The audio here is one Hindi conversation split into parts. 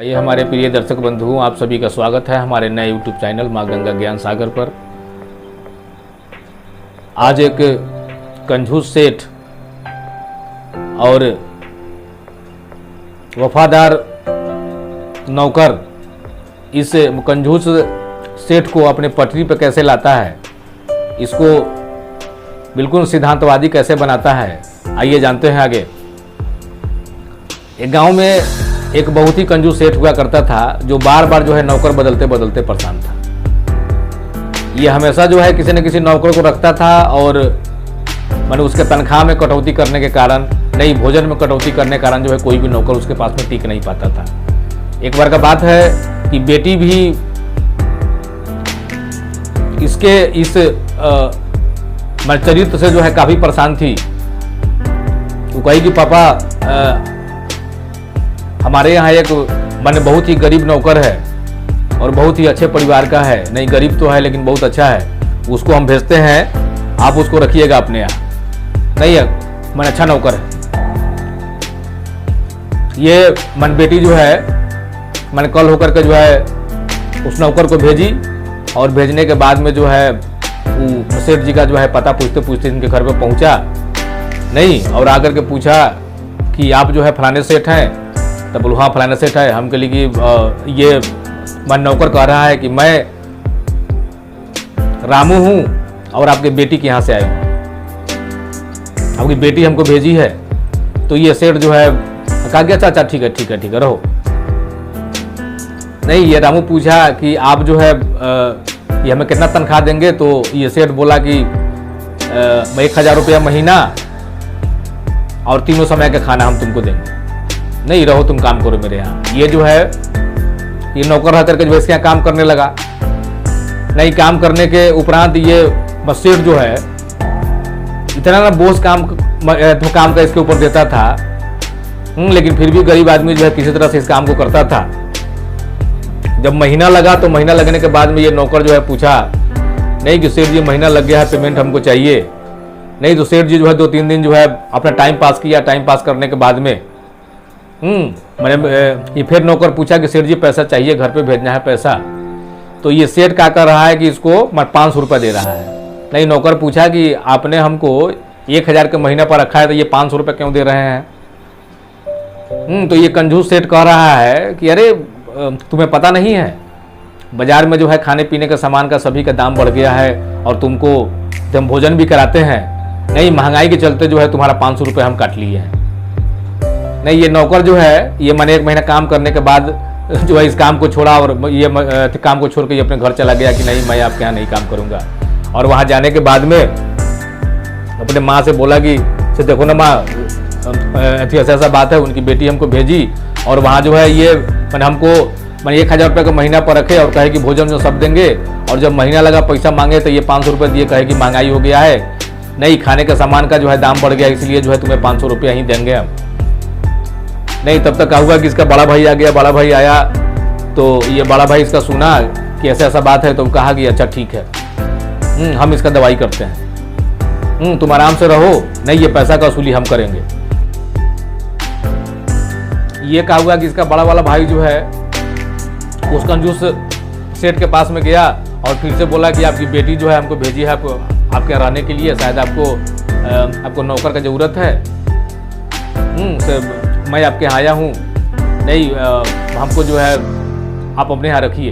ये हमारे प्रिय दर्शक बंधुओं, आप सभी का स्वागत है हमारे नए यूट्यूब चैनल माँ गंगा ज्ञान सागर पर। आज एक कंजूस सेठ और वफादार नौकर इस कंजूस सेठ को अपने पटरी पर कैसे लाता है, इसको बिल्कुल सिद्धांतवादी कैसे बनाता है, आइए जानते हैं आगे। एक गांव में एक बहुत ही कंजूस सेठ हुआ करता था, जो बार बार जो है नौकर बदलते बदलते परेशान था। ये हमेशा जो है किसी न किसी नौकर को रखता था और मैंने उसके तनख्वाह में कटौती करने के कारण, नहीं भोजन में कटौती करने के कारण जो है कोई भी नौकर उसके पास में टिक नहीं पाता था। एक बार का बात है कि बेटी भी इसके इस चरित्र से जो है काफ़ी परेशान थी। वो कही कि पापा हमारे यहाँ एक मैंने बहुत ही गरीब नौकर है और बहुत ही अच्छे परिवार का है, नहीं गरीब तो है लेकिन बहुत अच्छा है, उसको हम भेजते हैं, आप उसको रखिएगा अपने यहाँ। नहीं है मैंने अच्छा नौकर है। ये मन बेटी जो है मैंने कल होकर के जो है उस नौकर को भेजी और भेजने के बाद में जो है सेठ जी का जो है पता पूछते पूछते इनके घर पे पहुंचा नहीं, और आकर के पूछा कि आप जो है फलाने सेठ हैं। तब बोलो हाँ फलाना सेठ है। हम कह ली कि ये मन नौकर कह रहा है कि मैं रामू हूँ और आपकी बेटी के यहाँ से आया हूँ, आपकी बेटी हमको भेजी है। तो ये सेठ जो है कहा गया अच्छा ठीक है रहो। नहीं ये रामू पूछा कि आप जो है ये हमें कितना तनख्वाह देंगे। तो ये सेठ बोला कि 1000 रुपया महीना और 3 समय का खाना हम तुमको देंगे। नहीं रहो तुम काम करो मेरे यहाँ। ये जो है ये नौकर रह करके जो इसके यहाँ काम करने लगा। नहीं काम करने के उपरांत ये सेठ जो है इतना ना बोझ काम का इसके ऊपर देता था, लेकिन फिर भी गरीब आदमी जो है किसी तरह से इस काम को करता था। जब महीना लगा तो महीना लगने के बाद में ये नौकर जो है पूछा नहीं कि सेठ जी महीना लग गया है, पेमेंट हमको चाहिए। नहीं तो सेठ जी जो है 2-3 दिन जो है अपना टाइम पास किया। टाइम पास करने के बाद में मैंने ये फिर नौकर पूछा कि सेठ जी पैसा चाहिए, घर पे भेजना है पैसा। तो ये सेठ क्या कर रहा है कि इसको 500 रुपये दे रहा है। नहीं नौकर पूछा कि आपने हमको 1000 के महीना पर रखा है तो ये 500 रुपये क्यों दे रहे हैं। तो ये कंजूस सेठ कह रहा है कि अरे तुम्हें पता नहीं है, बाजार में जो है खाने पीने के सामान का सभी का दाम बढ़ गया है और तुमको हम भोजन भी कराते हैं। नहीं महंगाई के चलते जो है तुम्हारा 500 रुपये हम काट लिए हैं। नहीं ये नौकर जो है ये मैंने 1 महीना काम करने के बाद जो है इस काम को छोड़ा और ये काम को छोड़ के ये अपने घर चला गया कि नहीं मैं आपके यहाँ नहीं काम करूँगा। और वहाँ जाने के बाद में अपने माँ से बोला कि देखो ना माँ ऐसा बात है, उनकी बेटी हमको भेजी और वहाँ जो है ये मैंने 1000 रुपये का महीना पर रखे और कहे कि भोजन जो सब देंगे, और जब महीना लगा पैसा मांगे तो ये 500 रुपये दिए, कहे कि महंगाई हो गया है, नहीं खाने का सामान का जो है दाम बढ़ गया इसलिए जो है तुम्हें 500 रुपये ही देंगे हम। नहीं तब तक क्या हुआ कि इसका बड़ा भाई आ गया। बड़ा भाई आया तो ये बड़ा भाई इसका सुना कि ऐसा बात है तो कहा कि अच्छा ठीक है हम इसका दवाई करते हैं, तुम आराम से रहो, नहीं ये पैसा का वसूली हम करेंगे। ये क्या हुआ कि इसका बड़ा वाला भाई जो है उस कंजूस सेठ के पास में गया और फिर से बोला कि आपकी बेटी जो है हमको भेजी है आपके रहने के लिए, शायद आपको नौकर का ज़रूरत है, मैं आपके यहाँ आया हूँ, नहीं हमको जो है आप अपने यहाँ रखिए।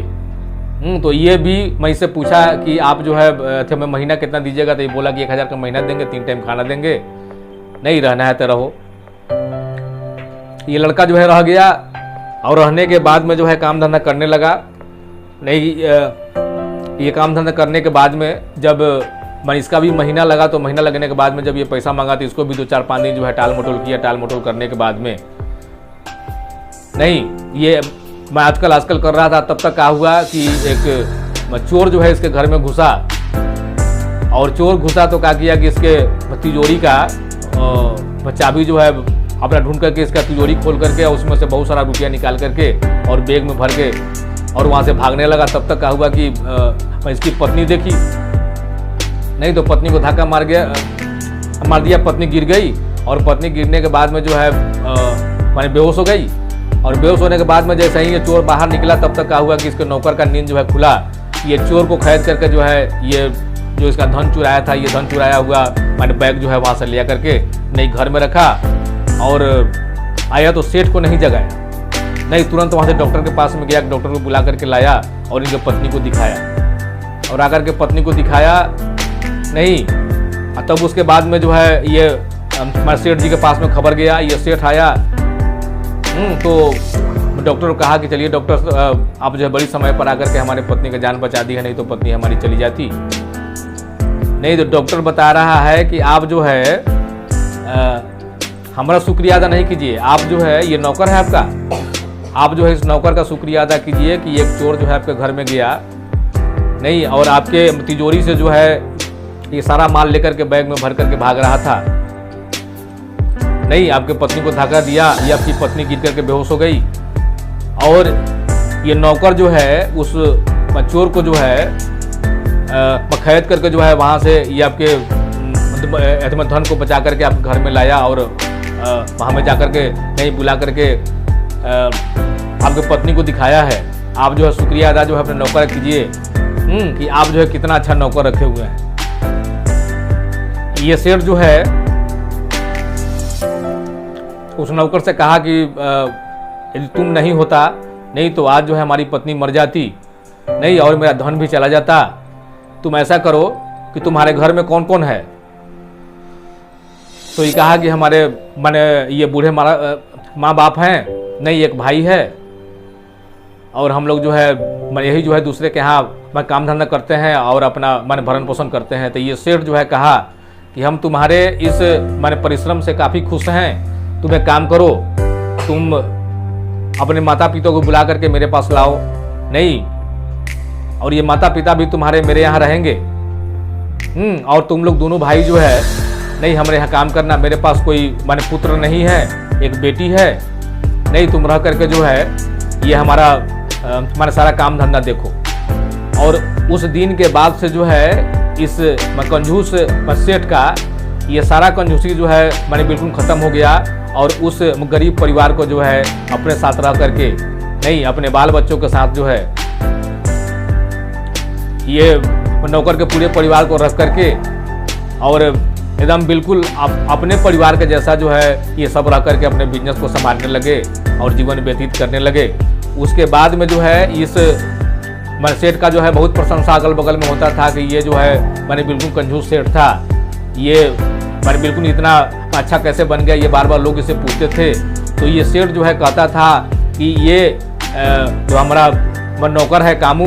तो ये भी मैं इससे पूछा कि आप जो है हमें महीना कितना दीजिएगा। तो ये बोला कि 1000 का महीना देंगे, 3 टाइम खाना देंगे, नहीं रहना है तो रहो। ये लड़का जो है रह गया और रहने के बाद में जो है काम धंधा करने लगा। नहीं ये काम धंधा करने के बाद में जब इसका भी महीना लगा तो महीना लगने के बाद में जब ये पैसा मांगा तो इसको भी 2-4-5 दिन जो है टाल मटोल किया। टाल मटोल करने के बाद में नहीं ये मैं आजकल कर रहा था, तब तक क्या हुआ कि एक चोर जो है इसके घर में घुसा और चोर घुसा तो क्या किया कि इसके तिजोरी का चाबी जो है अपना ढूंढ करके इसका तिजोरी खोल करके उसमें से बहुत सारा रुपया निकाल करके और बैग में भर के और वहाँ से भागने लगा। तब तक क्या हुआ कि इसकी पत्नी देखी। नहीं तो पत्नी को धक्का मार दिया, पत्नी गिर गई और पत्नी गिरने के बाद में जो है मैंने बेहोश हो गई। और बेहोश होने के बाद में जैसे ही ये चोर बाहर निकला तब तक क्या हुआ कि इसके नौकर का नींद जो है खुला। ये चोर को कैद करके जो है ये जो इसका धन चुराया था, ये धन चुराया हुआ मैंने बैग जो है वहाँ से लिया करके नहीं घर में रखा और आया तो सेठ को नहीं जगाया, नहीं तुरंत वहाँ से डॉक्टर के पास में गया, डॉक्टर को बुला करके लाया और इनके पत्नी को दिखाया और आकर के पत्नी को दिखाया नहीं। तब उसके बाद में जो है ये हमारे सेठ जी के पास में खबर गया, ये सेठ आया तो डॉक्टर को कहा कि चलिए डॉक्टर आप जो है बड़ी समय पर आकर के हमारे पत्नी का जान बचा दी है, नहीं तो पत्नी हमारी चली जाती। नहीं तो डॉक्टर बता रहा है कि आप जो है हमारा शुक्रिया अदा नहीं कीजिए, आप जो है ये नौकर है आपका, आप जो है इस नौकर का शुक्रिया अदा कीजिए कि एक चोर जो है आपके घर में गया नहीं और आपके तिजोरी से जो है ये सारा माल लेकर के बैग में भर करके भाग रहा था नहीं, आपके पत्नी को धक्का दिया, ये आपकी पत्नी गिर करके बेहोश हो गई और ये नौकर जो है उस चोर को जो है कैद करके जो है वहाँ से ये आपके धन को बचा करके आपके घर में लाया और वहाँ में जाकर के नहीं बुला करके आपके पत्नी को दिखाया है। आप जो है शुक्रिया अदा जो है अपने नौकर कीजिए कि आप जो है कितना अच्छा नौकर रखे हुए हैं। ये सेठ जो है उस नौकर से कहा कि यदि तुम नहीं होता नहीं तो आज जो है हमारी पत्नी मर जाती नहीं और मेरा धन भी चला जाता। तुम ऐसा करो कि तुम्हारे घर में कौन कौन है। तो ये कहा कि हमारे माने ये बूढ़े माँ बाप हैं नहीं, एक भाई है और हम लोग जो है यही जो है दूसरे के यहाँ काम धंधा करते हैं और अपना माने भरण पोषण करते हैं। तो ये सेठ जो है कहा कि हम तुम्हारे इस माने परिश्रम से काफ़ी खुश हैं, तुम एक काम करो, तुम अपने माता पिता को बुला करके मेरे पास लाओ नहीं और ये माता पिता भी तुम्हारे मेरे यहाँ रहेंगे और तुम लोग दोनों भाई जो है नहीं हमारे यहाँ काम करना। मेरे पास कोई माने पुत्र नहीं है, एक बेटी है नहीं, तुम रह करके जो है ये हमारा सारा काम धंधा देखो। और उस दिन के बाद से जो है इस कंजूस सेठ का ये सारा कंजूसी जो है माने बिल्कुल ख़त्म हो गया और उस गरीब परिवार को जो है अपने साथ रह करके नहीं अपने बाल बच्चों के साथ जो है ये नौकर के पूरे परिवार को रख करके और एकदम बिल्कुल अपने परिवार के जैसा जो है ये सब रह करके अपने बिजनेस को संभालने लगे और जीवन व्यतीत करने लगे। उसके बाद में जो है इस सेठ का जो है बहुत प्रशंसा अगल बगल में होता था कि ये जो है मैंने बिल्कुल कंजूस सेठ था, ये मैंने बिल्कुल इतना अच्छा कैसे बन गया, ये बार बार लोग इसे पूछते थे। तो ये सेठ जो है कहता था कि ये जो हमारा नौकर है कामू,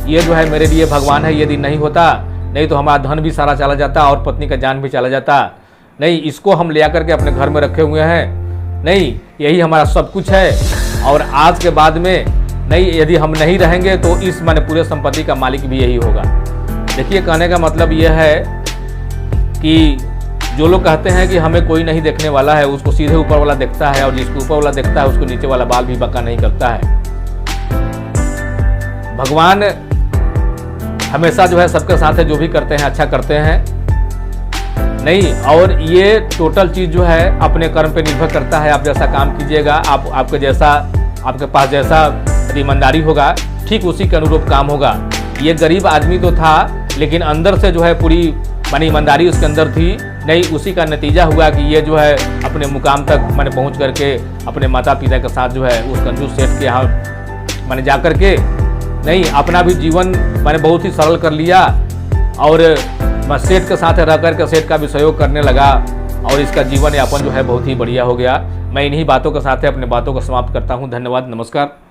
ये जो है मेरे लिए भगवान है, यदि नहीं होता नहीं तो हमारा धन भी सारा चला जाता और पत्नी का जान भी चला जाता नहीं, इसको हम ले आकर के अपने घर में रखे हुए हैं नहीं, यही हमारा सब कुछ है और आज के बाद में नहीं यदि हम नहीं रहेंगे तो इस माने पूरे संपत्ति का मालिक भी यही होगा। देखिए कहने का मतलब यह है कि जो लोग कहते हैं कि हमें कोई नहीं देखने वाला है, उसको सीधे ऊपर वाला देखता है और जिसको ऊपर वाला देखता है उसको नीचे वाला बाल भी बका नहीं करता है। भगवान हमेशा जो है सबके साथ है, जो भी करते हैं अच्छा करते हैं नहीं, और ये टोटल चीज़ जो है अपने कर्म पे निर्भर करता है। आप जैसा काम कीजिएगा, आपके जैसा आपके पास जैसा ईमानदारी होगा ठीक उसी के अनुरूप काम होगा। ये गरीब आदमी तो था लेकिन अंदर से जो है पूरी मानी ईमानदारी उसके अंदर थी नहीं, उसी का नतीजा हुआ कि ये जो है अपने मुकाम तक मैंने पहुँच करके अपने माता पिता के साथ जो है उस कंजूस सेठ के यहाँ मैंने जा कर के नहीं अपना भी जीवन मैंने बहुत ही सरल कर लिया और मैं सेठ के साथ रह कर के सेठ का भी सहयोग करने लगा और इसका जीवन यापन जो है बहुत ही बढ़िया हो गया। मैं इन्हीं बातों के साथ अपने बातों को समाप्त करता हूँ। धन्यवाद, नमस्कार।